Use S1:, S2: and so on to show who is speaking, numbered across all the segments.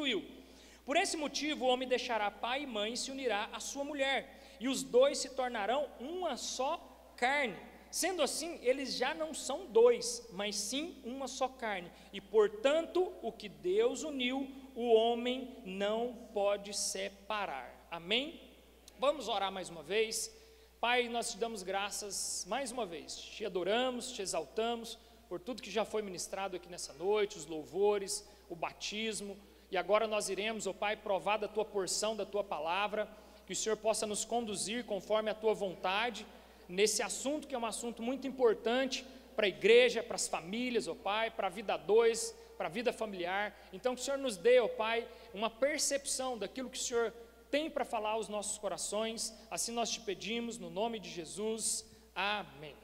S1: instruiu. Por esse motivo, o homem deixará pai e mãe e se unirá à sua mulher, e os dois se tornarão uma só carne. Sendo assim, eles já não são dois, mas sim uma só carne. E portanto, o que Deus uniu, o homem não pode separar. Amém? Vamos orar mais uma vez. Pai, nós te damos graças mais uma vez, te adoramos, te exaltamos por tudo que já foi ministrado aqui nessa noite, os louvores, o batismo, e agora nós iremos, ó Pai, provar da tua porção, da tua palavra, que o Senhor possa nos conduzir conforme a tua vontade, nesse assunto que é um assunto muito importante para a igreja, para as famílias, ó Pai, para a vida a dois, para a vida familiar. Então que o Senhor nos dê, ó Pai, uma percepção daquilo que o Senhor tem para falar aos nossos corações, assim nós te pedimos, no nome de Jesus, amém.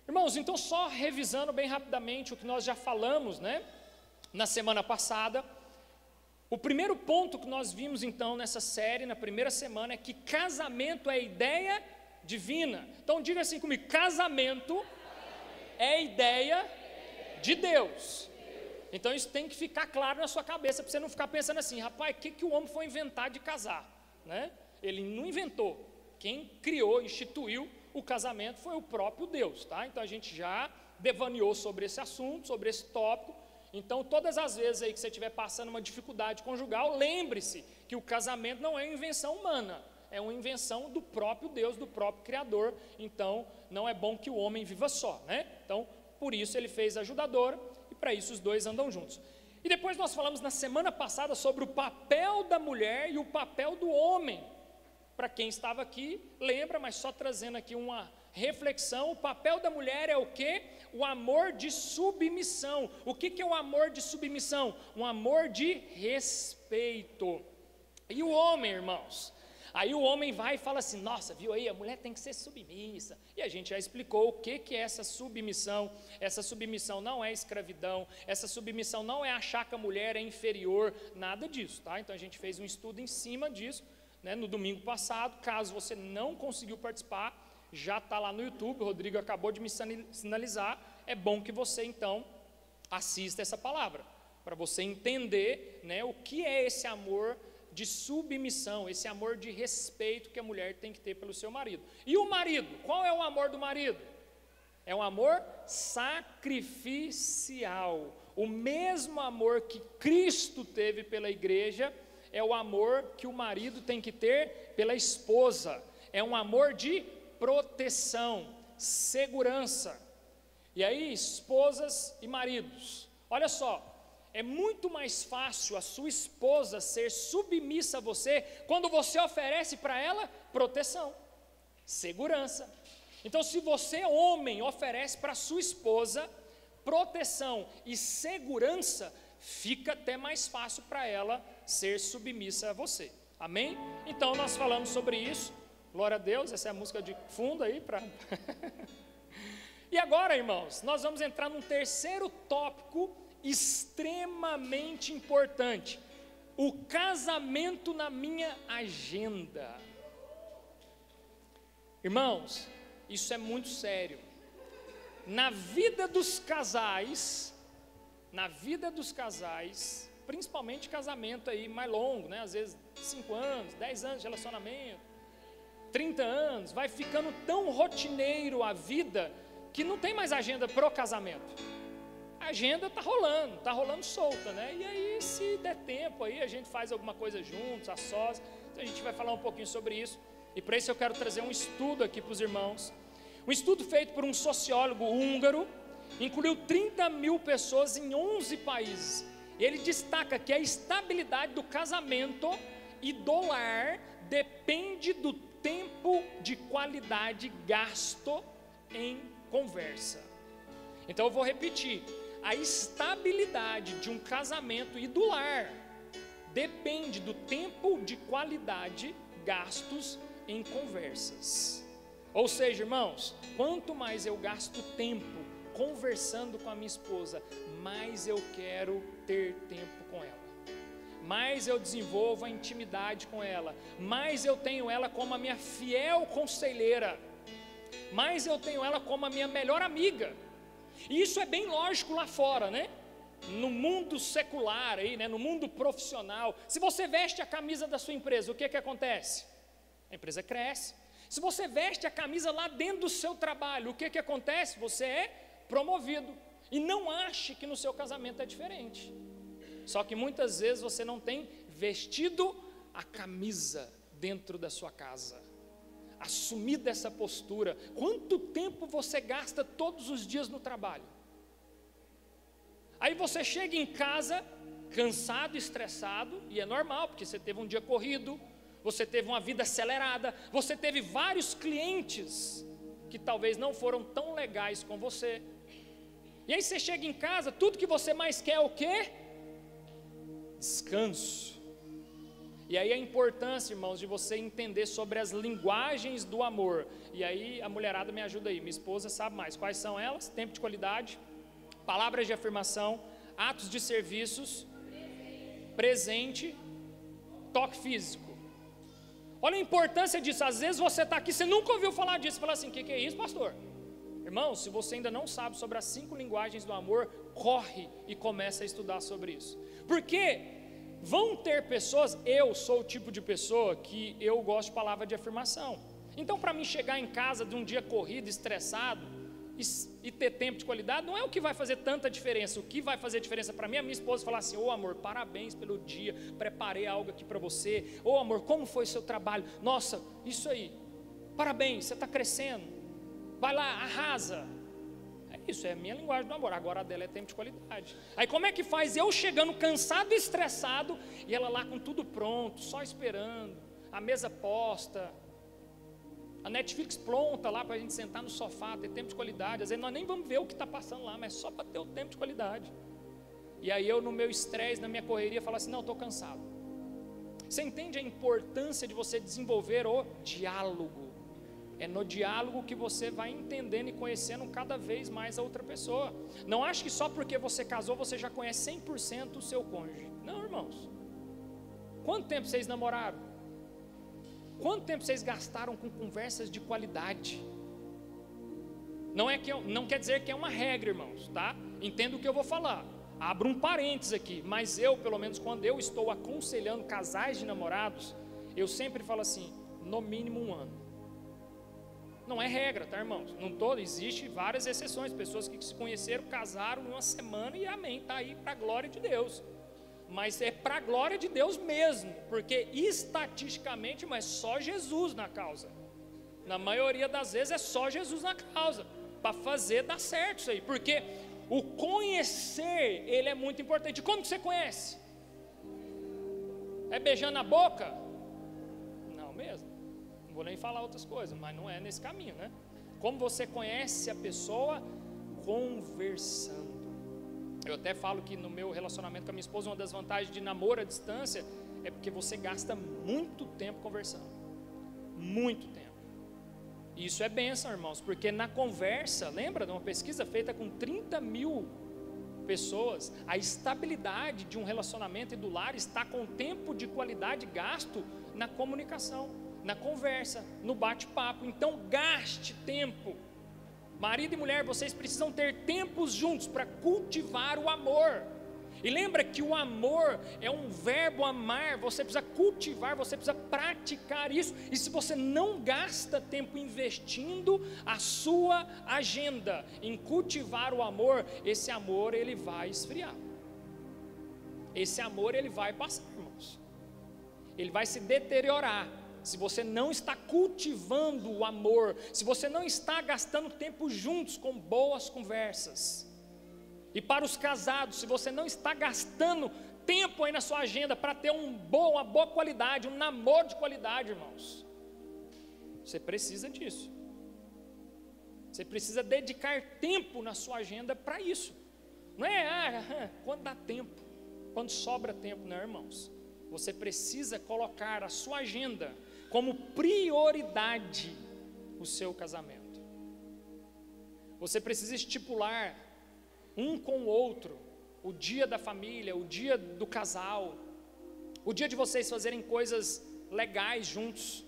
S1: Irmãos, então só revisando bem rapidamente o que nós já falamos, né, na semana passada, o primeiro ponto que nós vimos então nessa série, na primeira semana, é que casamento é ideia divina. Então diga assim comigo, casamento é ideia de Deus. Então isso tem que ficar claro na sua cabeça, para você não ficar pensando assim, rapaz, o que o homem foi inventar de casar, né? Ele não inventou, quem criou, instituiu o casamento foi o próprio Deus, tá? Então a gente já devaneou sobre esse assunto, sobre esse tópico. Então todas as vezes aí que você estiver passando uma dificuldade conjugal, lembre-se que o casamento não é invenção humana, é uma invenção do próprio Deus, do próprio Criador. Então não é bom que o homem viva só, né? Então por isso ele fez a ajudadora, e para isso os dois andam juntos. E depois nós falamos na semana passada sobre o papel da mulher e o papel do homem. Para quem estava aqui, lembra, mas só trazendo aqui uma reflexão, o papel da mulher é o quê? O amor de submissão. O que é o amor de submissão? Um amor de respeito. E o homem, irmãos? Aí o homem vai e fala assim, nossa, viu aí, a mulher tem que ser submissa. E a gente já explicou o que é essa submissão. Essa submissão não é escravidão, essa submissão não é achar que a mulher é inferior, nada disso, tá? Então a gente fez um estudo em cima disso, né, no domingo passado. Caso você não conseguiu participar, já está lá no YouTube, o Rodrigo acabou de me sinalizar. É bom que você então assista essa palavra, para você entender, né, o que é esse amor de submissão, esse amor de respeito que a mulher tem que ter pelo seu marido. E o marido, qual é o amor do marido? É um amor sacrificial. O mesmo amor que Cristo teve pela igreja é o amor que o marido tem que ter pela esposa. É um amor de proteção, segurança. E aí, esposas e maridos, olha só, é muito mais fácil a sua esposa ser submissa a você quando você oferece para ela proteção, segurança. Então, se você, homem, oferece para sua esposa proteção e segurança, fica até mais fácil para ela ser submissa a você. Amém? Então, nós falamos sobre isso. Glória a Deus, essa é a música de fundo aí para... E agora, irmãos, nós vamos entrar num terceiro tópico extremamente importante: o casamento na minha agenda. Irmãos, isso é muito sério. Na vida dos casais, principalmente casamento aí mais longo, né? Às vezes 5 anos, 10 anos de relacionamento, 30 anos, vai ficando tão rotineiro a vida que não tem mais agenda pro casamento. A agenda está rolando solta, né? E aí, se der tempo aí, a gente faz alguma coisa juntos, a sós. Então a gente vai falar um pouquinho sobre isso. E para isso eu quero trazer um estudo aqui para os irmãos. Um estudo feito por um sociólogo húngaro, incluiu 30 mil pessoas em 11 países. E ele destaca que a estabilidade do casamento e do lar depende do tempo de qualidade gasto em conversa. Então eu vou repetir: a estabilidade de um casamento e do lar depende do tempo de qualidade gastos em conversas. Ou seja, irmãos, quanto mais eu gasto tempo conversando com a minha esposa, mais eu quero ter tempo com ela, mais eu desenvolvo a intimidade com ela, mais eu tenho ela como a minha fiel conselheira, mais eu tenho ela como a minha melhor amiga. E isso é bem lógico lá fora, né? no mundo secular, aí, né, no mundo profissional, se você veste a camisa da sua empresa, o que acontece? A empresa cresce. Se você veste a camisa lá dentro do seu trabalho, o que acontece? Você é promovido. E não ache que no seu casamento é diferente. Só que muitas vezes você não tem vestido a camisa dentro da sua casa, assumido essa postura. Quanto tempo você gasta todos os dias no trabalho? Aí você chega em casa cansado, estressado, e é normal, porque você teve um dia corrido, você teve uma vida acelerada, você teve vários clientes que talvez não foram tão legais com você. E aí você chega em casa, tudo que você mais quer é o quê? Descanso. E aí a importância, irmãos, de você entender sobre as linguagens do amor. E aí a mulherada me ajuda aí, minha esposa sabe mais. Quais são elas? Tempo de qualidade, palavras de afirmação, atos de serviços, presente, toque físico. Olha a importância disso. Às vezes você está aqui, você nunca ouviu falar disso. Você fala assim, o que é isso, pastor? Irmão, se você ainda não sabe sobre as 5 linguagens do amor, corre e começa a estudar sobre isso. Porque vão ter pessoas, eu sou o tipo de pessoa que eu gosto de palavra de afirmação. Então, para mim chegar em casa de um dia corrido, estressado, e ter tempo de qualidade, não é o que vai fazer tanta diferença. O que vai fazer diferença para mim é minha esposa falar assim, ô amor, parabéns pelo dia, preparei algo aqui para você. Ô amor, como foi o seu trabalho? Nossa, isso aí, parabéns, você está crescendo, vai lá, arrasa. É isso, é a minha linguagem do amor. Agora a dela é tempo de qualidade. Aí como é que faz eu chegando cansado e estressado, e ela lá com tudo pronto, só esperando, a mesa posta, a Netflix pronta lá para a gente sentar no sofá, ter tempo de qualidade. Às vezes nós nem vamos ver o que está passando lá, mas só para ter o tempo de qualidade. E aí eu no meu estresse, na minha correria, falo assim, não, estou cansado. Você entende a importância de você desenvolver o diálogo? É no diálogo que você vai entendendo e conhecendo cada vez mais a outra pessoa. Não ache que só porque você casou, você já conhece 100% o seu cônjuge. Não, irmãos. Quanto tempo vocês namoraram? Quanto tempo vocês gastaram com conversas de qualidade? Não quer dizer que é uma regra, irmãos, tá? Entenda o que eu vou falar. Abro um parênteses aqui, mas eu, pelo menos quando eu estou aconselhando casais de namorados, eu sempre falo assim, no mínimo 1 ano. Não é regra, tá, irmãos? Existe várias exceções, pessoas que se conheceram, casaram em 1 semana e amém, tá aí para a glória de Deus. Mas é para a glória de Deus mesmo, porque estatisticamente, mas só Jesus na causa. Na maioria das vezes é só Jesus na causa, para fazer dar certo isso aí, porque o conhecer, ele é muito importante. Como que você conhece? É beijando a boca? Não mesmo, não vou nem falar outras coisas, mas não é nesse caminho, né? Como você conhece a pessoa? Conversando. Eu até falo que no meu relacionamento com a minha esposa, uma das vantagens de namoro à distância é porque você gasta muito tempo conversando. Muito tempo. E isso é bênção, irmãos, porque na conversa, lembra de uma pesquisa feita com 30 mil pessoas, a estabilidade de um relacionamento e do lar está com tempo de qualidade gasto na comunicação, na conversa, no bate-papo. Então gaste tempo. Marido e mulher, vocês precisam ter tempos juntos para cultivar o amor. E lembra que o amor é um verbo amar, você precisa cultivar, você precisa praticar isso. E se você não gasta tempo investindo a sua agenda em cultivar o amor, esse amor ele vai esfriar. Esse amor ele vai passar, irmãos. Ele vai se deteriorar. Se você não está cultivando o amor, se você não está gastando tempo juntos com boas conversas. E para os casados, se você não está gastando tempo aí na sua agenda para ter uma boa qualidade, um namoro de qualidade, irmãos, você precisa disso. Você precisa dedicar tempo na sua agenda para isso. Não é quando dá tempo, quando sobra tempo, não, irmãos. Você precisa colocar a sua agenda como prioridade o seu casamento. Você precisa estipular um com o outro o dia da família, o dia do casal, o dia de vocês fazerem coisas legais juntos.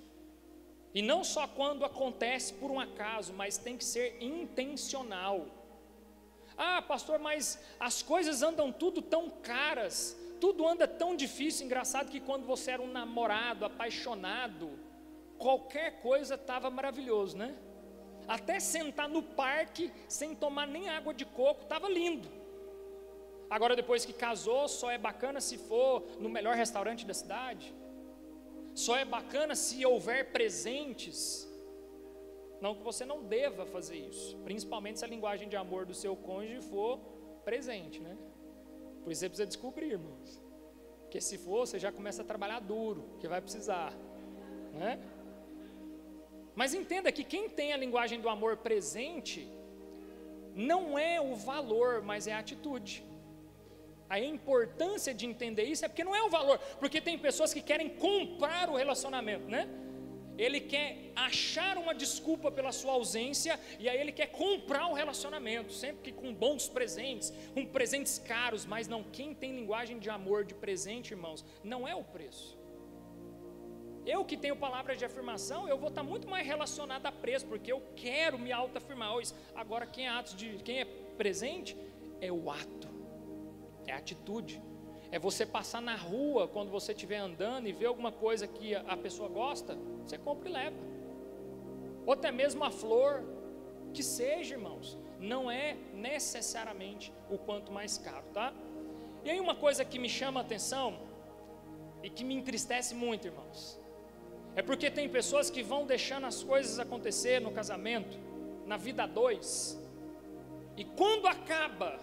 S1: E não só quando acontece por um acaso, mas tem que ser intencional. Ah, pastor, mas as coisas andam tudo tão caras, tudo anda tão difícil. Engraçado que quando você era um namorado, apaixonado, qualquer coisa estava maravilhoso, né? Até sentar no parque, sem tomar nem água de coco, estava lindo. Agora depois que casou, só é bacana se for no melhor restaurante da cidade. Só é bacana se houver presentes. Não que você não deva fazer isso, principalmente se a linguagem de amor do seu cônjuge for presente, né? Por isso você precisa descobrir, irmãos. Porque se for, você já começa a trabalhar duro, que vai precisar, né? Mas entenda que quem tem a linguagem do amor presente, não é o valor, mas é a atitude. A importância de entender isso é porque não é o valor, porque tem pessoas que querem comprar o relacionamento, né? Ele quer achar uma desculpa pela sua ausência, e aí ele quer comprar o relacionamento, sempre que com bons presentes, com presentes caros, mas não, quem tem linguagem de amor, de presente, irmãos, não é o preço. Eu que tenho palavras de afirmação, eu vou estar muito mais relacionado a preço, porque eu quero me autoafirmar. Agora quem é presente, é o ato, é a atitude. É você passar na rua, quando você estiver andando e ver alguma coisa que a pessoa gosta, você compra e leva. Ou até mesmo a flor, que seja, irmãos, não é necessariamente o quanto mais caro, tá? E aí uma coisa que me chama a atenção, e que me entristece muito, irmãos, é porque tem pessoas que vão deixando as coisas acontecer no casamento, na vida a dois, e quando acaba,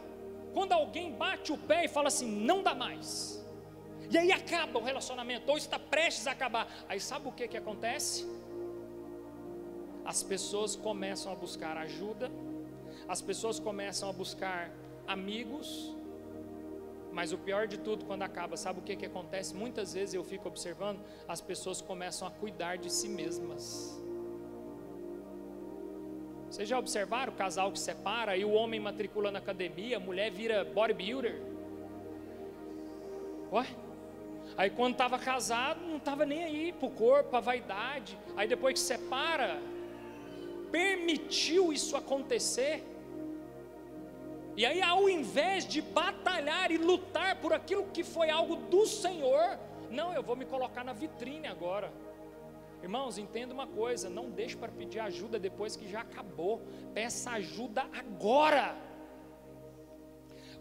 S1: quando alguém bate o pé e fala assim, não dá mais, e aí acaba o relacionamento, ou está prestes a acabar, aí sabe o que acontece? As pessoas começam a buscar ajuda, as pessoas começam a buscar amigos, mas o pior de tudo, quando acaba, sabe o que acontece? Muitas vezes eu fico observando, as pessoas começam a cuidar de si mesmas. Vocês já observaram o casal que separa, e o homem matricula na academia, a mulher vira bodybuilder? Ué? Aí quando estava casado, não estava nem aí para o corpo, para a vaidade. Aí depois que separa, permitiu isso acontecer. E aí ao invés de batalhar e lutar por aquilo que foi algo do Senhor, não, eu vou me colocar na vitrine agora. Irmãos, entenda uma coisa, não deixe para pedir ajuda depois que já acabou, peça ajuda agora.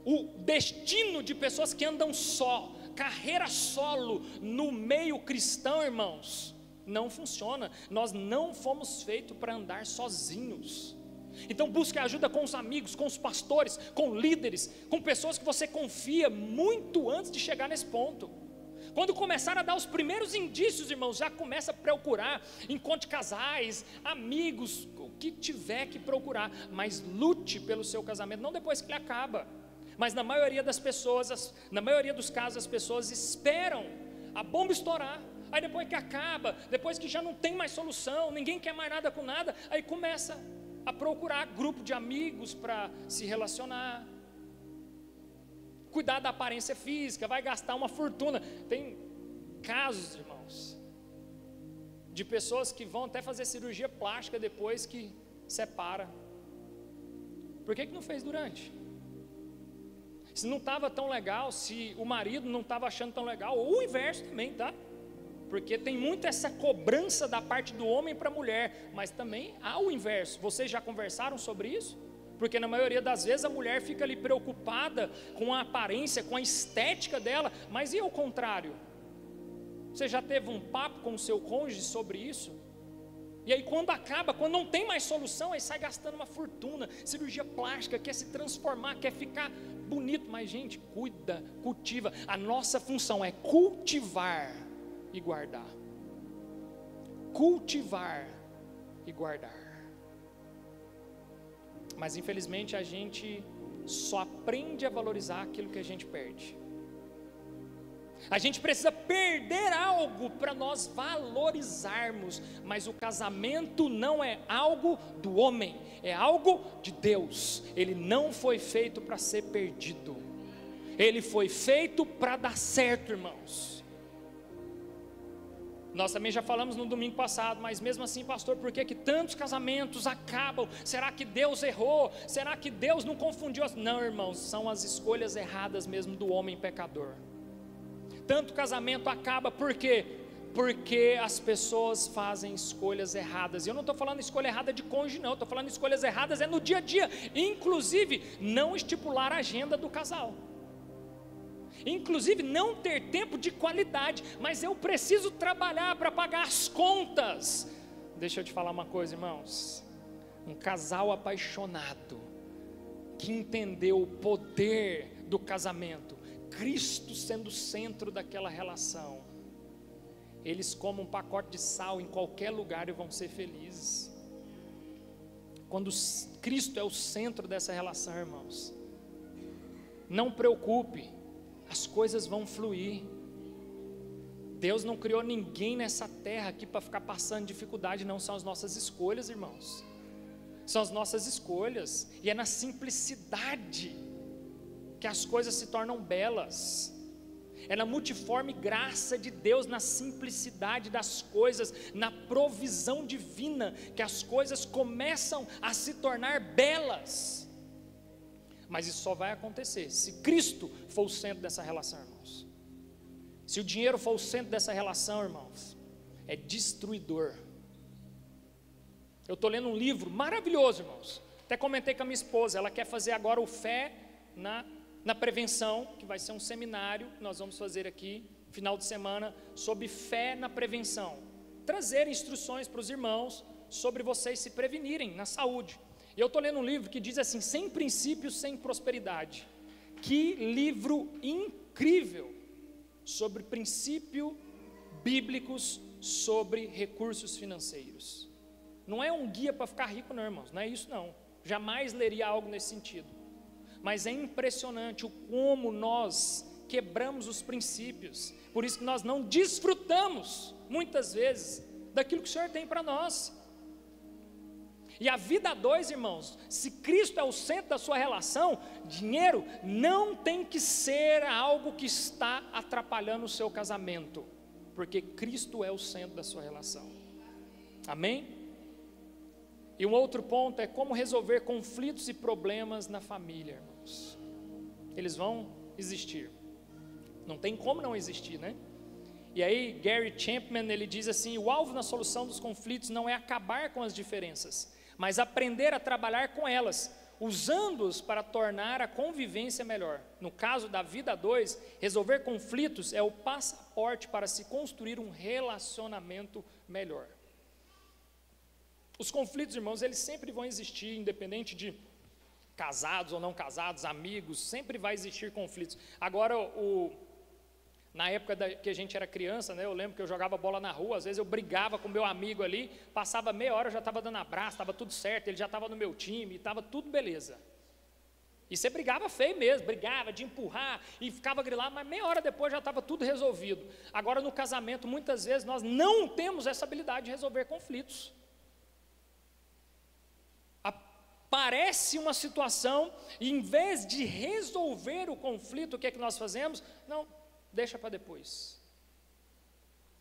S1: O destino de pessoas que andam só, carreira solo no meio cristão, irmãos, não funciona. Nós não fomos feitos para andar sozinhos. Então busque ajuda com os amigos, com os pastores, com líderes, com pessoas que você confia muito antes de chegar nesse ponto. Quando começar a dar os primeiros indícios, irmãos, já começa a procurar, encontre casais, amigos, o que tiver que procurar, mas lute pelo seu casamento, não depois que ele acaba. Mas na maioria das pessoas, na maioria dos casos, as pessoas esperam a bomba estourar, aí depois que acaba, depois que já não tem mais solução, ninguém quer mais nada com nada, aí começa a procurar grupo de amigos para se relacionar, cuidar da aparência física, vai gastar uma fortuna. Tem casos, irmãos, de pessoas que vão até fazer cirurgia plástica depois que separa. Por que não fez durante? Se não estava tão legal, se o marido não estava achando tão legal, ou o inverso também, tá? Porque tem muito essa cobrança da parte do homem para a mulher, mas também há o inverso. Vocês já conversaram sobre isso? Porque na maioria das vezes a mulher fica ali preocupada com a aparência, com a estética dela, mas e ao contrário? Você já teve um papo com o seu cônjuge sobre isso? E aí quando acaba, quando não tem mais solução, aí sai gastando uma fortuna, cirurgia plástica, quer se transformar, quer ficar bonito, mas gente, cuida, cultiva. A nossa função é cultivar e guardar. Cultivar e guardar. Mas infelizmente a gente só aprende a valorizar aquilo que a gente perde. A gente precisa perder algo para nós valorizarmos. Mas o casamento não é algo do homem, é algo de Deus. Ele não foi feito para ser perdido, ele foi feito para dar certo, irmãos. Nós também já falamos no domingo passado, mas mesmo assim, pastor, por que tantos casamentos acabam? Será que Deus errou? Será que Deus não confundiu? Não, irmãos, são as escolhas erradas mesmo do homem pecador. Tanto casamento acaba, por quê? Porque as pessoas fazem escolhas erradas. E eu não estou falando escolha errada de cônjuge, não, estou falando escolhas erradas no dia a dia, inclusive não estipular a agenda do casal. Inclusive não ter tempo de qualidade, mas eu preciso trabalhar para pagar as contas. Deixa eu te falar uma coisa, irmãos, um casal apaixonado, que entendeu o poder do casamento, Cristo sendo o centro daquela relação, eles comem um pacote de sal em qualquer lugar e vão ser felizes. Quando Cristo é o centro dessa relação, irmãos, não preocupe, as coisas vão fluir. Deus não criou ninguém nessa terra aqui para ficar passando dificuldade, não. São as nossas escolhas, irmãos, são as nossas escolhas, e é na simplicidade que as coisas se tornam belas. É na multiforme graça de Deus, na simplicidade das coisas, na provisão divina, que as coisas começam a se tornar belas. Mas isso só vai acontecer se Cristo for o centro dessa relação, irmãos. Se o dinheiro for o centro dessa relação, irmãos, é destruidor. Eu estou lendo um livro maravilhoso, irmãos, até comentei com a minha esposa, ela quer fazer agora o Fé na Prevenção, que vai ser um seminário que nós vamos fazer aqui, final de semana, sobre fé na prevenção, trazer instruções para os irmãos, sobre vocês se prevenirem na saúde. E eu estou lendo um livro que diz assim, sem princípios, sem prosperidade. Que livro incrível, sobre princípios bíblicos, sobre recursos financeiros. Não é um guia para ficar rico, não, irmãos, não é isso não, jamais leria algo nesse sentido. Mas é impressionante o como nós quebramos os princípios, por isso que nós não desfrutamos, muitas vezes, daquilo que o Senhor tem para nós. E a vida a dois, irmãos, se Cristo é o centro da sua relação, dinheiro não tem que ser algo que está atrapalhando o seu casamento, porque Cristo é o centro da sua relação. Amém? E um outro ponto é como resolver conflitos e problemas na família, irmãos. Eles vão existir, não tem como não existir, né? E aí Gary Chapman, ele diz assim, o alvo na solução dos conflitos não é acabar com as diferenças, mas aprender a trabalhar com elas, usando-os para tornar a convivência melhor. No caso da vida a dois, resolver conflitos é o passaporte para se construir um relacionamento melhor. Os conflitos, irmãos, eles sempre vão existir, independente de casados ou não casados, amigos, sempre vai existir conflitos. Agora, na época que a gente era criança, né, eu lembro que eu jogava bola na rua, às vezes eu brigava com meu amigo ali, passava meia hora, eu já estava dando abraço, estava tudo certo, ele já estava no meu time, estava tudo beleza. E você brigava feio mesmo, brigava de empurrar, e ficava grilado, mas meia hora depois já estava tudo resolvido. Agora no casamento, muitas vezes nós não temos essa habilidade de resolver conflitos. Aparece uma situação, e em vez de resolver o conflito, o que é que nós fazemos? Não, deixa para depois.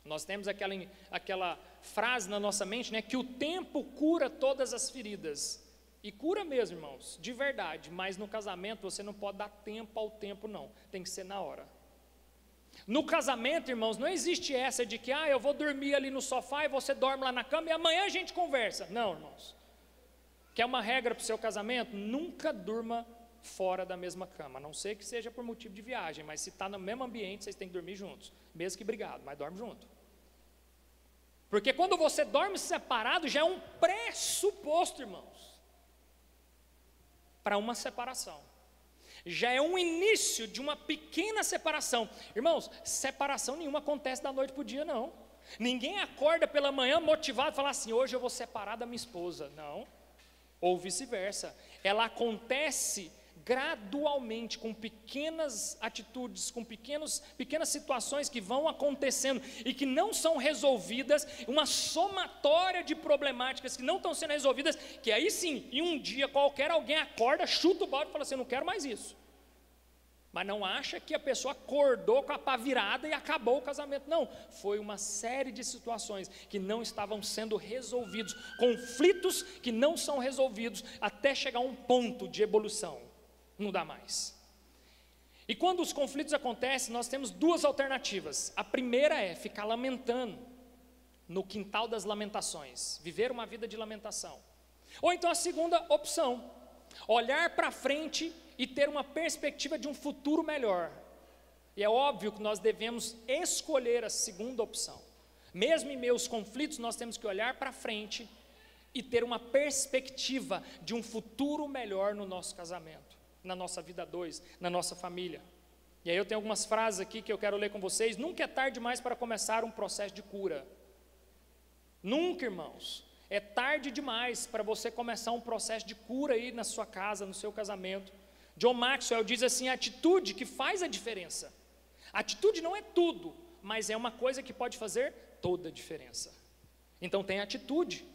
S1: Nós temos aquela frase na nossa mente, né, que o tempo cura todas as feridas, e cura mesmo, irmãos, de verdade, mas no casamento você não pode dar tempo ao tempo não, tem que ser na hora. No casamento, irmãos, não existe essa de que, eu vou dormir ali no sofá e você dorme lá na cama e amanhã a gente conversa. Não, irmãos. Quer uma regra para o seu casamento? Nunca durma fora da mesma cama, a não ser que seja por motivo de viagem, mas se está no mesmo ambiente, vocês têm que dormir juntos, mesmo que brigado, mas dorme junto. Porque quando você dorme separado, já é um pressuposto, irmãos, para uma separação. Já é um início de uma pequena separação. Irmãos, separação nenhuma acontece da noite para o dia, não. Ninguém acorda pela manhã motivado e fala assim, hoje eu vou separar da minha esposa. Não. Ou vice-versa, ela acontece gradualmente, com pequenas atitudes, com pequenas situações que vão acontecendo e que não são resolvidas, uma somatória de problemáticas que não estão sendo resolvidas, que aí sim, em um dia qualquer alguém acorda, chuta o balde e fala assim, não quero mais isso. Mas não acha que a pessoa acordou com a pá virada e acabou o casamento. Não, foi uma série de situações que não estavam sendo resolvidos, conflitos que não são resolvidos, até chegar a um ponto de evolução. Não dá mais. E quando os conflitos acontecem, nós temos duas alternativas. A primeira é ficar lamentando no quintal das lamentações, viver uma vida de lamentação. Ou então a segunda opção, olhar para frente e ter uma perspectiva de um futuro melhor. E é óbvio que nós devemos escolher a segunda opção. Mesmo em meio aos conflitos, nós temos que olhar para frente e ter uma perspectiva de um futuro melhor no nosso casamento, na nossa vida a dois, na nossa família. E aí eu tenho algumas frases aqui que eu quero ler com vocês. Nunca é tarde demais para começar um processo de cura. Nunca, irmãos, é tarde demais para você começar um processo de cura aí na sua casa, no seu casamento. John Maxwell diz assim: a atitude que faz a diferença. A atitude não é tudo, mas é uma coisa que pode fazer toda a diferença. Então tenha atitude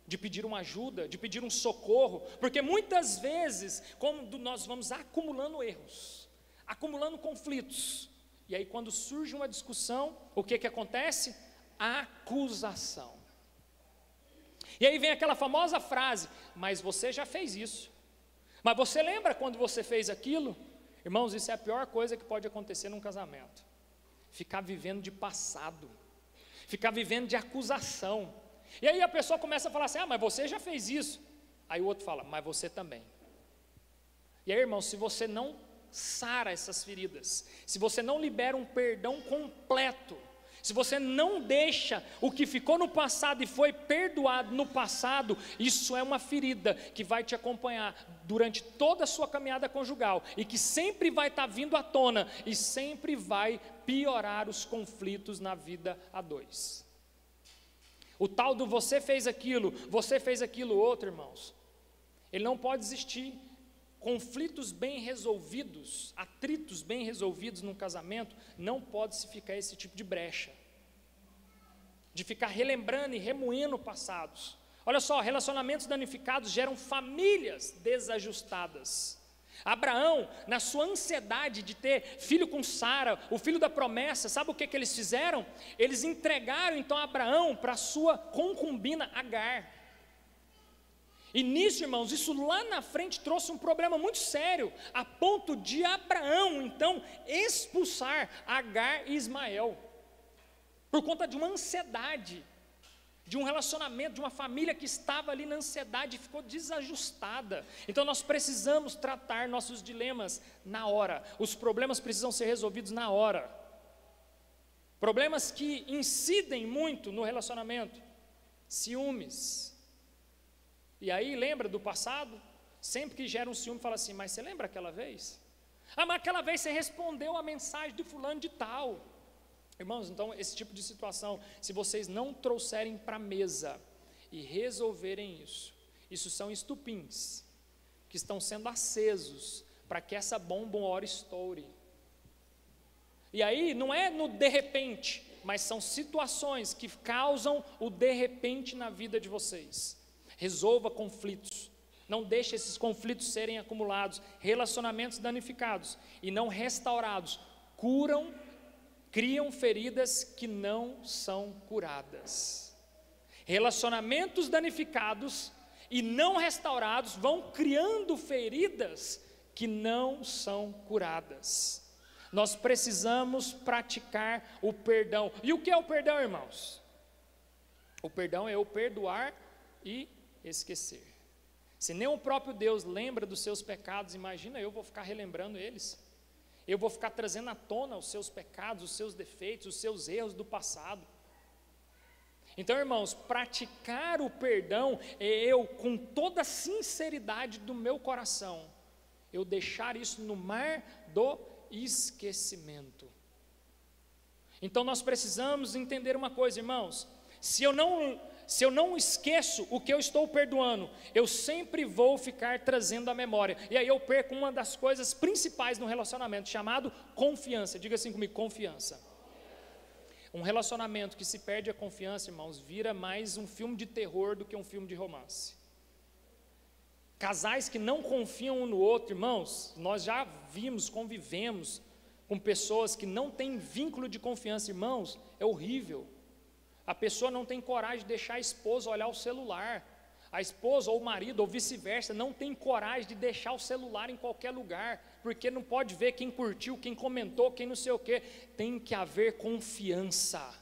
S1: de pedir uma ajuda, de pedir um socorro, porque muitas vezes, quando nós vamos acumulando erros, acumulando conflitos, e aí quando surge uma discussão, o que acontece? Acusação. E aí vem aquela famosa frase: mas você já fez isso. Mas você lembra quando você fez aquilo? Irmãos, isso é a pior coisa que pode acontecer num casamento. Ficar vivendo de passado, ficar vivendo de acusação. E aí a pessoa começa a falar assim: mas você já fez isso. Aí o outro fala: mas você também. E aí, irmãos, se você não sara essas feridas, se você não libera um perdão completo, se você não deixa o que ficou no passado e foi perdoado no passado, isso é uma ferida que vai te acompanhar durante toda a sua caminhada conjugal e que sempre vai estar vindo à tona e sempre vai piorar os conflitos na vida a dois. O tal do você fez aquilo outro, irmãos, ele não pode existir. Conflitos bem resolvidos, atritos bem resolvidos num casamento, não pode-se ficar esse tipo de brecha, de ficar relembrando e remoendo passados. Olha só, relacionamentos danificados geram famílias desajustadas. Abraão, na sua ansiedade de ter filho com Sara, o filho da promessa, sabe o que eles fizeram? Eles entregaram então Abraão para a sua concubina Agar. E nisso, irmãos, isso lá na frente trouxe um problema muito sério, a ponto de Abraão, então, expulsar Agar e Ismael, por conta de uma ansiedade, de um relacionamento, de uma família que estava ali na ansiedade e ficou desajustada. Então nós precisamos tratar nossos dilemas na hora, os problemas precisam ser resolvidos na hora. Problemas que incidem muito no relacionamento, ciúmes. E aí lembra do passado? Sempre que gera um ciúme, fala assim: mas você lembra aquela vez? Mas aquela vez você respondeu a mensagem de fulano de tal. Irmãos, então esse tipo de situação, se vocês não trouxerem para a mesa e resolverem isso são estupins que estão sendo acesos para que essa bomba uma hora estoure. E aí não é no de repente, mas são situações que causam o de repente na vida de vocês. Resolva conflitos, não deixe esses conflitos serem acumulados. Relacionamentos danificados e não restaurados criam feridas que não são curadas. Relacionamentos danificados e não restaurados vão criando feridas que não são curadas. Nós precisamos praticar o perdão. E o que é o perdão, irmãos? O perdão é o perdoar e esquecer. Se nem o próprio Deus lembra dos seus pecados, imagina eu vou ficar relembrando eles. Eu vou ficar trazendo à tona os seus pecados, os seus defeitos, os seus erros do passado. Então, irmãos, praticar o perdão é eu, com toda a sinceridade do meu coração, eu deixar isso no mar do esquecimento. Então nós precisamos entender uma coisa, irmãos: se eu não esqueço o que eu estou perdoando, eu sempre vou ficar trazendo à memória, e aí eu perco uma das coisas principais no relacionamento, chamado confiança. Diga assim comigo: confiança. Um relacionamento que se perde a confiança, irmãos, vira mais um filme de terror do que um filme de romance. Casais que não confiam um no outro, irmãos, nós já vimos, convivemos com pessoas que não têm vínculo de confiança, irmãos, é horrível. A pessoa não tem coragem de deixar a esposa olhar o celular, a esposa ou o marido, ou vice-versa, não tem coragem de deixar o celular em qualquer lugar, porque não pode ver quem curtiu, quem comentou, quem não sei o quê. Tem que haver confiança.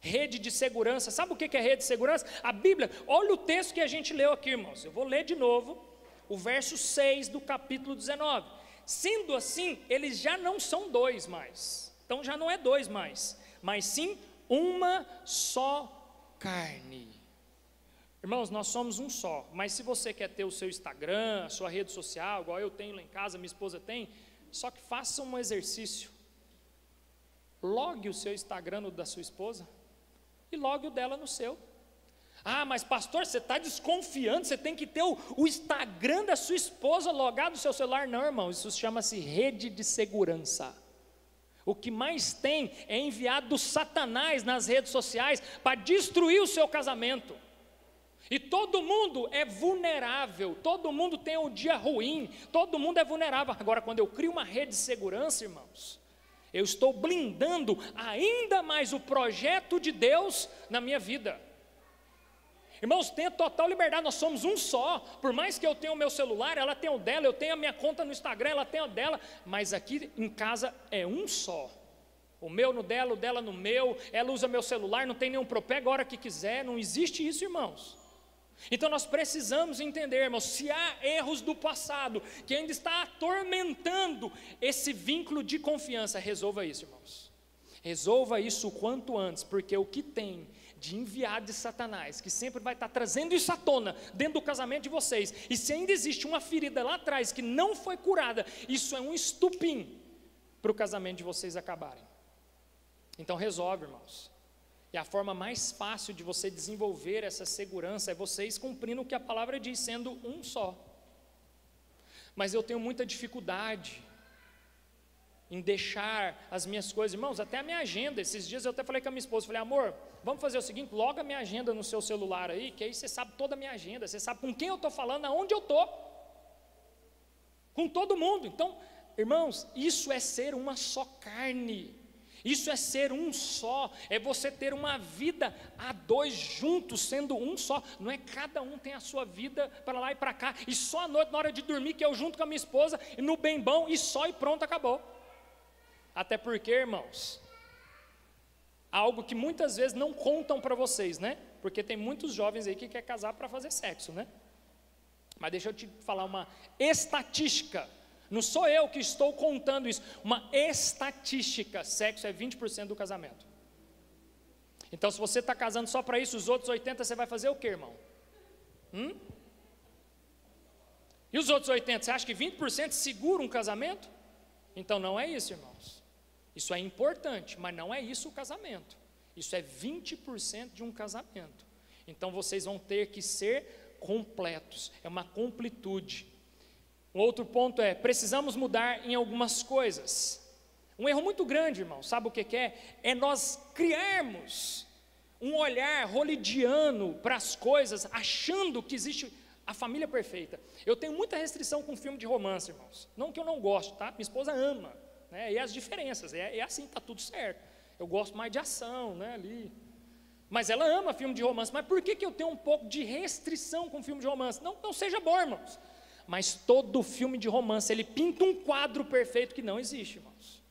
S1: Rede de segurança, sabe o que é rede de segurança? A Bíblia, olha o texto que a gente leu aqui, irmãos, eu vou ler de novo, o verso 6 do capítulo 19, sendo assim, eles já não são dois mais, então já não é dois mais, mas sim uma só carne. Irmãos, nós somos um só, mas se você quer ter o seu Instagram, a sua rede social, igual eu tenho lá em casa, minha esposa tem, só que faça um exercício, logue o seu Instagram no da sua esposa, e logue o dela no seu. Ah, mas pastor, você está desconfiando, você tem que ter o Instagram da sua esposa logado no seu celular. Não, irmão, isso chama-se rede de segurança. O que mais tem é enviado do Satanás nas redes sociais para destruir o seu casamento. E todo mundo é vulnerável, todo mundo tem um dia ruim, todo mundo é vulnerável. Agora, quando eu crio uma rede de segurança, irmãos, eu estou blindando ainda mais o projeto de Deus na minha vida. Irmãos, tenha total liberdade, nós somos um só. Por mais que eu tenha o meu celular, ela tem o dela, eu tenho a minha conta no Instagram, ela tem o dela, mas aqui em casa é um só. O meu no dela, o dela no meu, ela usa meu celular, não tem nenhum propega a hora que quiser, não existe isso, irmãos. Então nós precisamos entender, irmãos, se há erros do passado que ainda está atormentando esse vínculo de confiança, resolva isso, irmãos. Resolva isso o quanto antes, porque o que tem de enviado de Satanás, que sempre vai estar trazendo isso à tona dentro do casamento de vocês, e se ainda existe uma ferida lá atrás que não foi curada, isso é um estupim para o casamento de vocês acabarem. Então resolve, irmãos. E a forma mais fácil de você desenvolver essa segurança é vocês cumprindo o que a palavra diz, sendo um só. Mas eu tenho muita dificuldade em deixar as minhas coisas, irmãos, até a minha agenda. Esses dias eu até falei com a minha esposa, falei, amor, vamos fazer o seguinte, loga a minha agenda no seu celular aí, que aí você sabe toda a minha agenda, você sabe com quem eu estou falando, aonde eu estou, com todo mundo. Então, irmãos, isso é ser uma só carne. Isso é ser um só, é você ter uma vida a dois juntos, sendo um só. Não é cada um tem a sua vida para lá e para cá, e só à noite, na hora de dormir, que eu junto com a minha esposa, e no bem bom, e só e pronto, acabou. Até porque, irmãos, algo que muitas vezes não contam para vocês, né? Porque tem muitos jovens aí que querem casar para fazer sexo, né? Mas deixa eu te falar uma estatística. Não sou eu que estou contando isso, uma estatística, sexo é 20% do casamento. Então se você está casando só para isso, os outros 80% você vai fazer o quê, irmão? E os outros 80%, você acha que 20% segura um casamento? Então não é isso, irmãos. Isso é importante, mas não é isso o casamento. Isso é 20% de um casamento. Então vocês vão ter que ser completos, é uma completude. Um outro ponto é, precisamos mudar em algumas coisas. Um erro muito grande, irmão, sabe o que é? É nós criarmos um olhar hollywoodiano para as coisas, achando que existe a família perfeita. Eu tenho muita restrição com filme de romance, irmãos. Não que eu não gosto, tá? Minha esposa ama, né? E as diferenças, é assim, tá tudo certo. Eu gosto mais de ação, né, ali. Mas ela ama filme de romance. Mas por que eu tenho um pouco de restrição com filme de romance? Não seja bom, irmãos. Mas todo filme de romance, ele pinta um quadro perfeito que não existe, irmãos.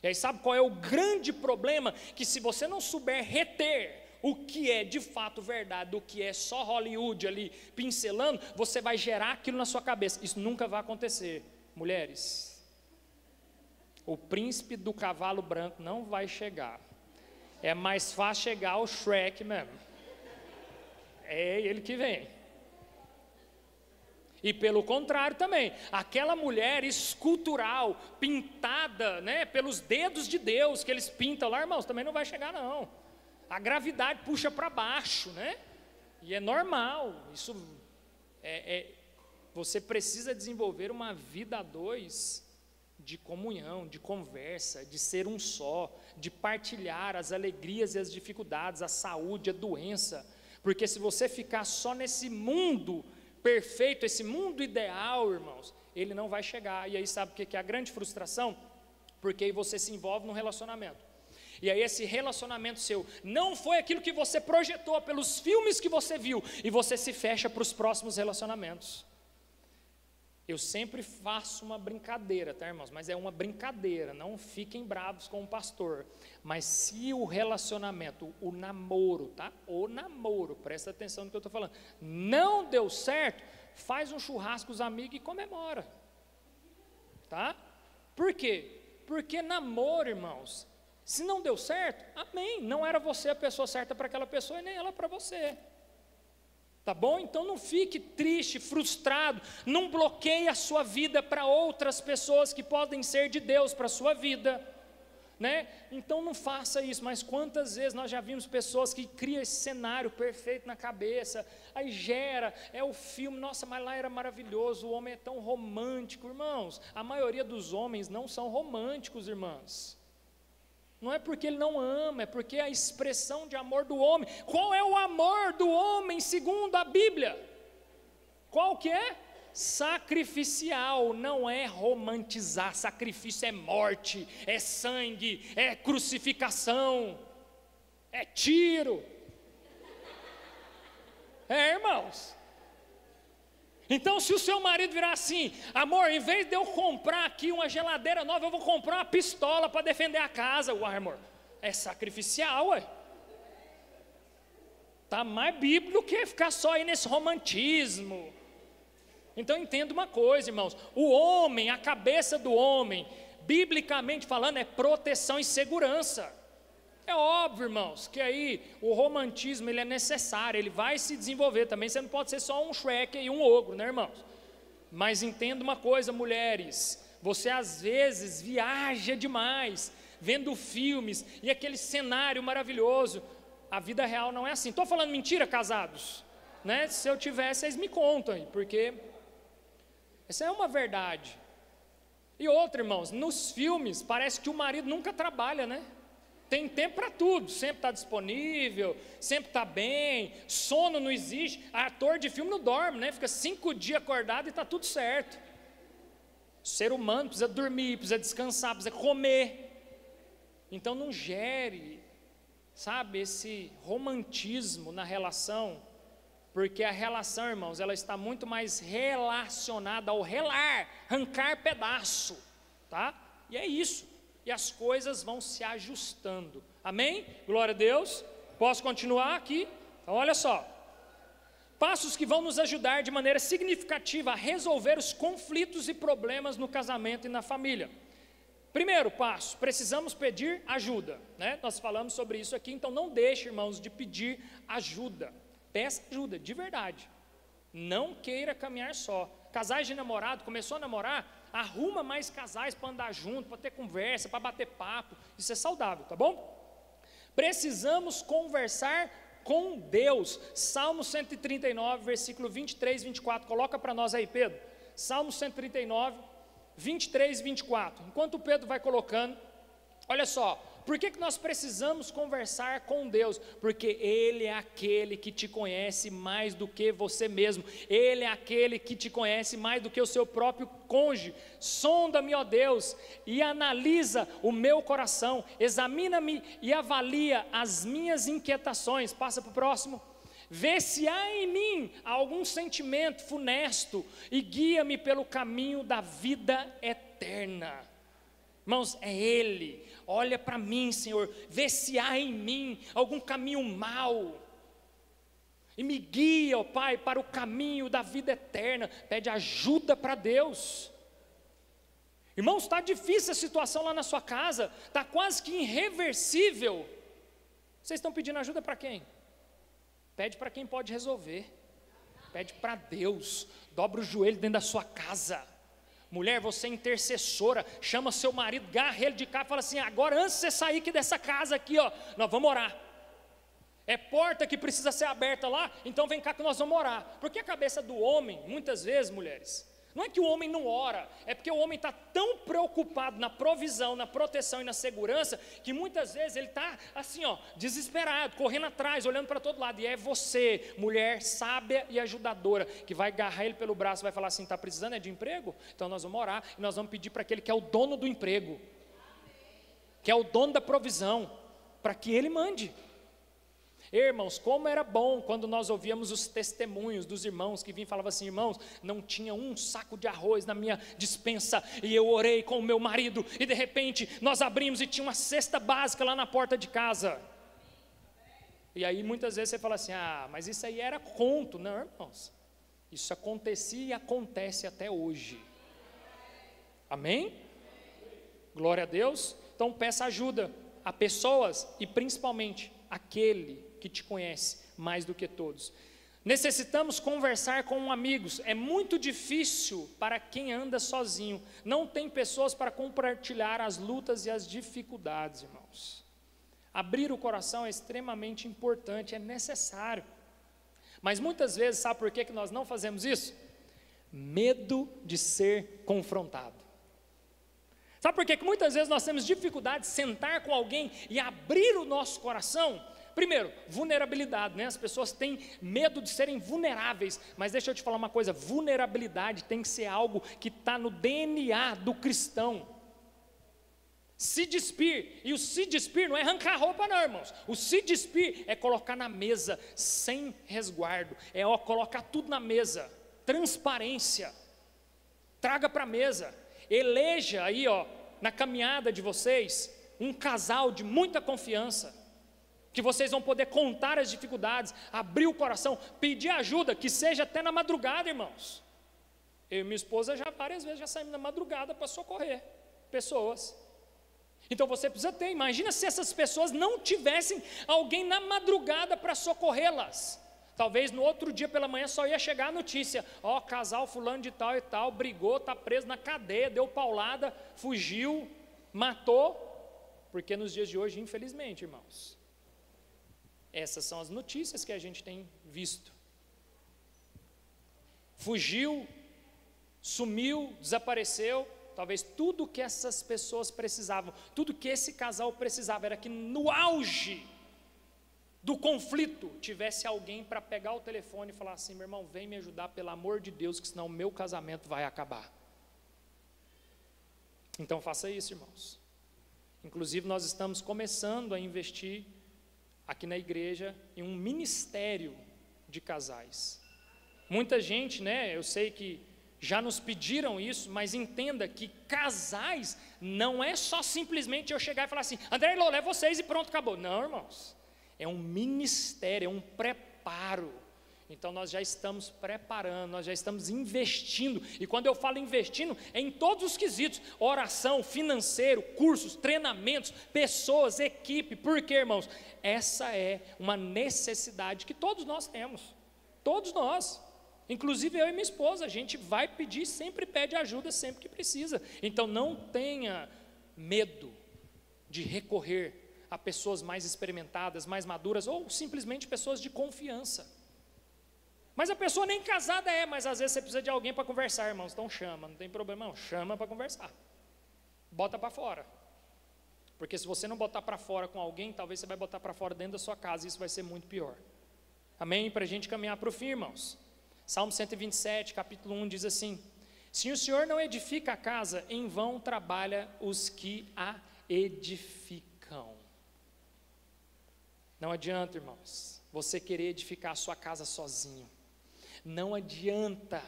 S1: E aí sabe qual é o grande problema? Que se você não souber reter o que é de fato verdade, o que é só Hollywood ali pincelando, você vai gerar aquilo na sua cabeça. Isso nunca vai acontecer. Mulheres, o príncipe do cavalo branco não vai chegar. É mais fácil chegar ao Shrek mesmo. É ele que vem. E pelo contrário também, aquela mulher escultural, pintada, né, pelos dedos de Deus, que eles pintam lá, irmãos, também não vai chegar não. A gravidade puxa para baixo, né? E é normal, isso você precisa desenvolver uma vida a dois, de comunhão, de conversa, de ser um só, de partilhar as alegrias e as dificuldades, a saúde, a doença, porque se você ficar só nesse mundo perfeito, esse mundo ideal, irmãos, ele não vai chegar. E aí sabe o que é a grande frustração? Porque aí você se envolve num relacionamento. E aí esse relacionamento seu não foi aquilo que você projetou pelos filmes que você viu, e você se fecha para os próximos relacionamentos. Eu sempre faço uma brincadeira, tá, irmãos? Mas é uma brincadeira, não fiquem bravos com o pastor. Mas se o relacionamento, o namoro, tá? O namoro, presta atenção no que eu estou falando, não deu certo, faz um churrasco com os amigos e comemora, tá? Por quê? Porque namoro, irmãos, se não deu certo, amém, não era você a pessoa certa para aquela pessoa e nem ela para você. Tá bom? Então não fique triste, frustrado, não bloqueie a sua vida para outras pessoas que podem ser de Deus para a sua vida, né? Então não faça isso. Mas quantas vezes nós já vimos pessoas que criam esse cenário perfeito na cabeça, aí gera, é o filme, nossa, mas lá era maravilhoso, o homem é tão romântico, irmãos. A maioria dos homens não são românticos, irmãs. Não é porque ele não ama, é porque é a expressão de amor do homem. Qual é o amor do homem segundo a Bíblia? Qual que é? Sacrificial, não é romantizar. Sacrifício é morte, é sangue, é crucificação, é tiro. Irmãos. Então, se o seu marido virar assim, amor, em vez de eu comprar aqui uma geladeira nova, eu vou comprar uma pistola para defender a casa. Uai, amor, é sacrificial, ué. Está mais bíblico que ficar só aí nesse romantismo. Então, entenda uma coisa, irmãos, o homem, a cabeça do homem, biblicamente falando, é proteção e segurança. É óbvio, irmãos, que aí o romantismo ele é necessário, ele vai se desenvolver também. Você não pode ser só um Shrek e um ogro, né, irmãos? Mas entenda uma coisa, mulheres, você às vezes viaja demais, vendo filmes e aquele cenário maravilhoso. A vida real não é assim. Estou falando mentira, casados? Né? Se eu tivesse, vocês me contam aí, porque essa é uma verdade. E outra, irmãos, nos filmes parece que o marido nunca trabalha, né? Tem tempo para tudo, sempre está disponível, sempre está bem, sono não existe, ator de filme não dorme, né? Fica 5 dias acordado e está tudo certo. O ser humano precisa dormir, precisa descansar, precisa comer. Então não gere, sabe, esse romantismo na relação, porque a relação, irmãos, ela está muito mais relacionada ao relar, arrancar pedaço, tá? E é isso. E as coisas vão se ajustando, amém? Glória a Deus. Posso continuar aqui? Então olha só, passos que vão nos ajudar de maneira significativa a resolver os conflitos e problemas no casamento e na família. Primeiro passo, precisamos pedir ajuda, né? Nós falamos sobre isso aqui, então não deixe, irmãos, de pedir ajuda. Peça ajuda, de verdade. Não queira caminhar só. Casais de namorado, começou a namorar, arruma mais casais para andar junto, para ter conversa, para bater papo. Isso é saudável, tá bom? Precisamos conversar com Deus. Salmo 139, versículo 23 e 24. Coloca para nós aí, Pedro. Salmo 139, 23 e 24. Enquanto o Pedro vai colocando, olha só. Por que nós precisamos conversar com Deus? Porque Ele é aquele que te conhece mais do que você mesmo. Ele é aquele que te conhece mais do que o seu próprio cônjuge. Sonda-me, ó Deus, e analisa o meu coração. Examina-me e avalia as minhas inquietações. Passa para o próximo. Vê se há em mim algum sentimento funesto e guia-me pelo caminho da vida eterna. Irmãos, é Ele. Olha para mim, Senhor, vê se há em mim algum caminho mau, e me guia, ó Pai, para o caminho da vida eterna. Pede ajuda para Deus. Irmãos, está difícil a situação lá na sua casa, está quase que irreversível. Vocês estão pedindo ajuda para quem? Pede para quem pode resolver. Pede para Deus. Dobra o joelho dentro da sua casa. Mulher, você é intercessora, chama seu marido, agarra ele de cá e fala assim, agora antes de você sair aqui dessa casa aqui, ó, nós vamos orar. É porta que precisa ser aberta lá, então vem cá que nós vamos orar. Porque a cabeça do homem, muitas vezes, mulheres, Não é que o homem não ora, é porque o homem está tão preocupado na provisão, na proteção e na segurança, que muitas vezes ele está assim, desesperado, correndo atrás, olhando para todo lado. E é você, mulher sábia e ajudadora, que vai agarrar ele pelo braço e vai falar assim: está precisando de emprego? Então nós vamos orar e nós vamos pedir para aquele que é o dono do emprego, que é o dono da provisão, para que ele mande. Irmãos, como era bom quando nós ouvíamos os testemunhos dos irmãos que vinham e falavam assim: irmãos, não tinha um saco de arroz na minha despensa, e eu orei com o meu marido, e de repente nós abrimos e tinha uma cesta básica lá na porta de casa. E aí muitas vezes você fala assim: mas isso aí era conto. Não, irmãos, isso acontecia e acontece até hoje. Amém? Glória a Deus. Então peça ajuda a pessoas e principalmente aquele que te conhece mais do que todos. Necessitamos conversar com amigos. É muito difícil para quem anda sozinho, não tem pessoas para compartilhar as lutas e as dificuldades, irmãos. Abrir o coração é extremamente importante, é necessário. Mas muitas vezes, sabe por que nós não fazemos isso? Medo de ser confrontado. Sabe por que muitas vezes nós temos dificuldade de sentar com alguém e abrir o nosso coração? Primeiro, vulnerabilidade, né? As pessoas têm medo de serem vulneráveis, mas deixa eu te falar uma coisa: vulnerabilidade tem que ser algo que está no DNA do cristão. Se despir, e o se despir não é arrancar a roupa não, irmãos. O se despir é colocar na mesa, sem resguardo, é colocar tudo na mesa, transparência, traga para a mesa. Eleja aí, na caminhada de vocês, um casal de muita confiança, que vocês vão poder contar as dificuldades, abrir o coração, pedir ajuda, que seja até na madrugada, irmãos. Eu e minha esposa várias vezes já saímos na madrugada para socorrer pessoas. Então você precisa ter, imagina se essas pessoas não tivessem alguém na madrugada para socorrê-las. Talvez no outro dia pela manhã só ia chegar a notícia: casal fulano de tal e tal, brigou, está preso na cadeia, deu paulada, fugiu, matou. Porque nos dias de hoje, infelizmente, irmãos, essas são as notícias que a gente tem visto. Fugiu, sumiu, desapareceu. Talvez tudo que essas pessoas precisavam, tudo que esse casal precisava, era que no auge do conflito tivesse alguém para pegar o telefone e falar assim: meu irmão, vem me ajudar pelo amor de Deus, que senão o meu casamento vai acabar. Então faça isso, irmãos. Inclusive nós estamos começando a investir aqui na igreja em um ministério de casais. Muita gente, eu sei que já nos pediram isso, mas entenda que casais não é só simplesmente eu chegar e falar assim: André, leva vocês e pronto, acabou. Não, irmãos, é um ministério, é um preparo. Então nós já estamos preparando, nós já estamos investindo. E quando eu falo investindo, é em todos os quesitos: oração, financeiro, cursos, treinamentos, pessoas, equipe. Por quê, irmãos? Essa é uma necessidade que todos nós temos. Todos nós. Inclusive eu e minha esposa, a gente vai pedir, sempre pede ajuda, sempre que precisa. Então não tenha medo de recorrer a pessoas mais experimentadas, mais maduras, ou simplesmente pessoas de confiança. Mas a pessoa nem casada mas às vezes você precisa de alguém para conversar, irmãos. Então chama, não tem problema não, chama para conversar. Bota para fora. Porque se você não botar para fora com alguém, talvez você vai botar para fora dentro da sua casa, e isso vai ser muito pior. Amém? Para a gente caminhar para o fim, irmãos. Salmo 127, capítulo 1 diz assim: se o Senhor não edifica a casa, em vão trabalha os que a edificam. Não adianta, irmãos, você querer edificar a sua casa sozinho. Não adianta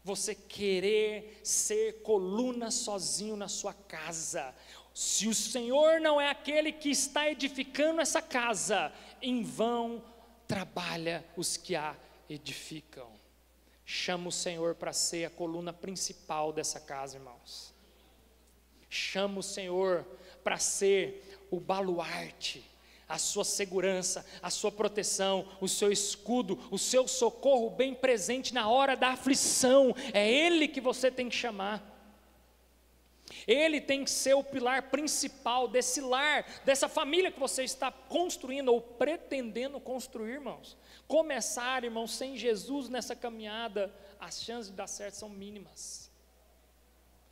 S1: você querer ser coluna sozinho na sua casa. Se o Senhor não é aquele que está edificando essa casa, em vão trabalha os que a edificam. Chama o Senhor para ser a coluna principal dessa casa, irmãos. Chama o Senhor para ser o baluarte, a sua segurança, a sua proteção, o seu escudo, o seu socorro bem presente na hora da aflição. É Ele que você tem que chamar. Ele tem que ser o pilar principal desse lar, dessa família que você está construindo ou pretendendo construir, irmãos. Começar, irmãos, sem Jesus nessa caminhada, as chances de dar certo são mínimas.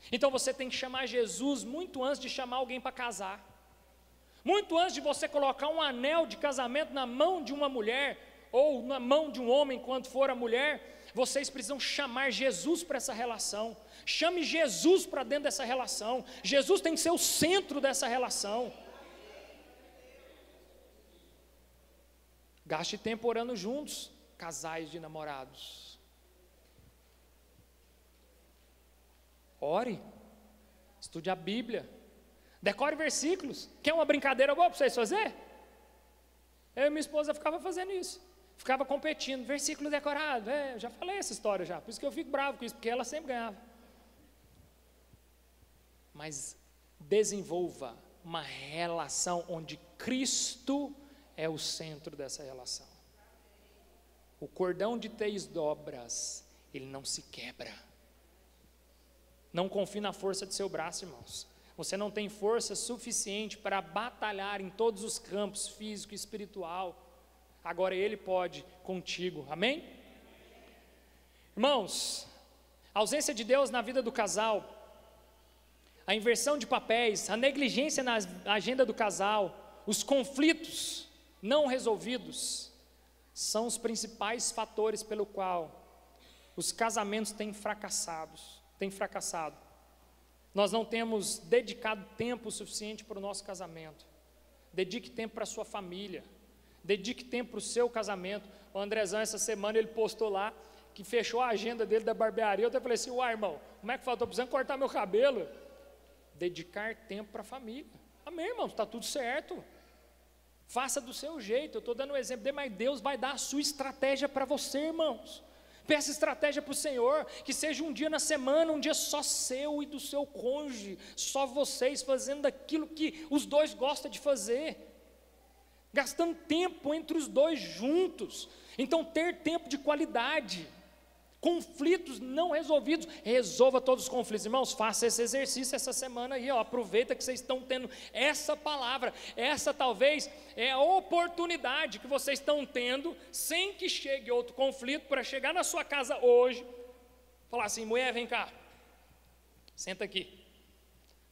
S1: Então você tem que chamar Jesus muito antes de chamar alguém para casar. Muito antes de você colocar um anel de casamento na mão de uma mulher, ou na mão de um homem, quando for a mulher, vocês precisam chamar Jesus para essa relação. Chame Jesus para dentro dessa relação. Jesus tem que ser o centro dessa relação. Gaste tempo orando juntos, casais de namorados. Ore, estude a Bíblia, decore versículos. Quer uma brincadeira boa para vocês fazer? Eu e minha esposa ficava fazendo isso. Ficava competindo, versículo decorado. Eu já falei essa história já, por isso que eu fico bravo com isso, porque ela sempre ganhava. Mas desenvolva uma relação onde Cristo é o centro dessa relação. O cordão de 3 dobras, ele não se quebra. Não confie na força de seu braço, irmãos. Você não tem força suficiente para batalhar em todos os campos, físico e espiritual. Agora Ele pode contigo, amém? Irmãos, a ausência de Deus na vida do casal, a inversão de papéis, a negligência na agenda do casal, os conflitos não resolvidos, são os principais fatores pelo qual os casamentos têm fracassado. Nós não temos dedicado tempo suficiente para o nosso casamento. Dedique tempo para a sua família. Dedique tempo para o seu casamento. O Andrezão, essa semana, ele postou lá que fechou a agenda dele da barbearia. Eu até falei assim: uai, irmão, como é que fala? Estou precisando cortar meu cabelo. Dedicar tempo para a família. Amém, irmão, está tudo certo. Faça do seu jeito. Eu estou dando um exemplo dele, mas Deus vai dar a sua estratégia para você, irmãos. Peça estratégia para o Senhor, que seja um dia na semana, um dia só seu e do seu cônjuge, só vocês fazendo aquilo que os dois gostam de fazer, gastando tempo entre os dois juntos. Então, ter tempo de qualidade. Conflitos não resolvidos, resolva todos os conflitos. Irmãos, faça esse exercício essa semana aí, ó. Aproveita que vocês estão tendo essa palavra. Essa talvez é a oportunidade que vocês estão tendo, sem que chegue outro conflito, para chegar na sua casa hoje, falar assim: mulher, vem cá, senta aqui,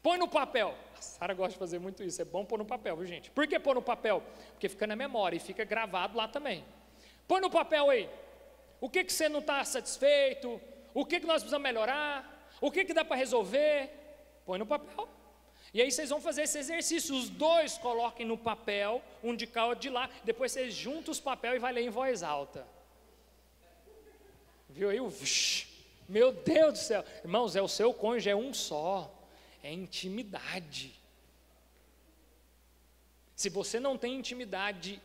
S1: põe no papel. A Sara gosta de fazer muito isso, é bom pôr no papel, viu, gente? Por que pôr no papel? Porque fica na memória e fica gravado lá também. Põe no papel aí. O que você não está satisfeito? O que nós precisamos melhorar? O que dá para resolver? Põe no papel. E aí vocês vão fazer esse exercício. Os dois coloquem no papel, um de cá, outro de lá. Depois vocês juntam os papéis e vai ler em voz alta. Viu aí o vixi? Meu Deus do céu. Irmãos, é o seu cônjuge, é um só. É intimidade. Se você não tem intimidade,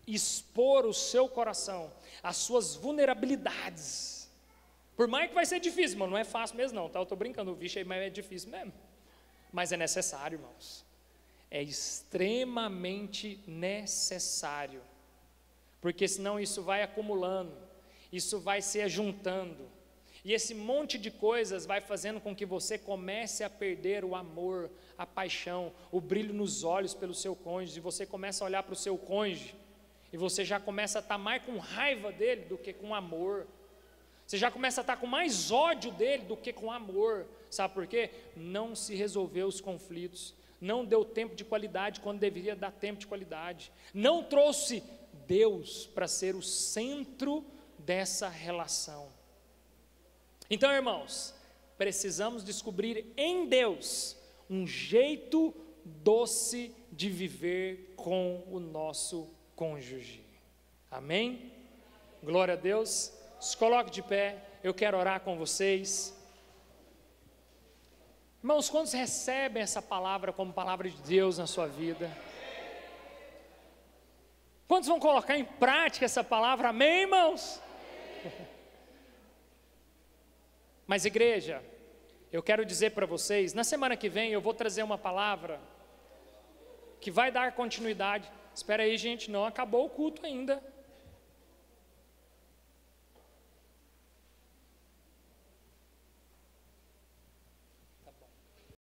S1: expor o seu coração, as suas vulnerabilidades, por mais que vai ser difícil, mas não é fácil mesmo não, tá? Eu estou brincando, o bicho aí, mas é difícil mesmo, mas é necessário, irmãos, é extremamente necessário, porque senão isso vai acumulando, isso vai se ajuntando, e esse monte de coisas vai fazendo com que você comece a perder o amor, a paixão, o brilho nos olhos pelo seu cônjuge, e você começa a olhar para o seu cônjuge, e você já começa a estar mais com raiva dele do que com amor. Você já começa a estar com mais ódio dele do que com amor. Sabe por quê? Não se resolveu os conflitos. Não deu tempo de qualidade quando deveria dar tempo de qualidade. Não trouxe Deus para ser o centro dessa relação. Então, irmãos, precisamos descobrir em Deus um jeito doce de viver com o nosso cônjuge. Amém? Glória a Deus. Se coloque de pé, eu quero orar com vocês. Irmãos, quantos recebem essa palavra como palavra de Deus na sua vida? Quantos vão colocar em prática essa palavra? Amém, irmãos? Mas igreja, eu quero dizer para vocês, na semana que vem eu vou trazer uma palavra que vai dar continuidade. Espera aí, gente, não acabou o culto ainda.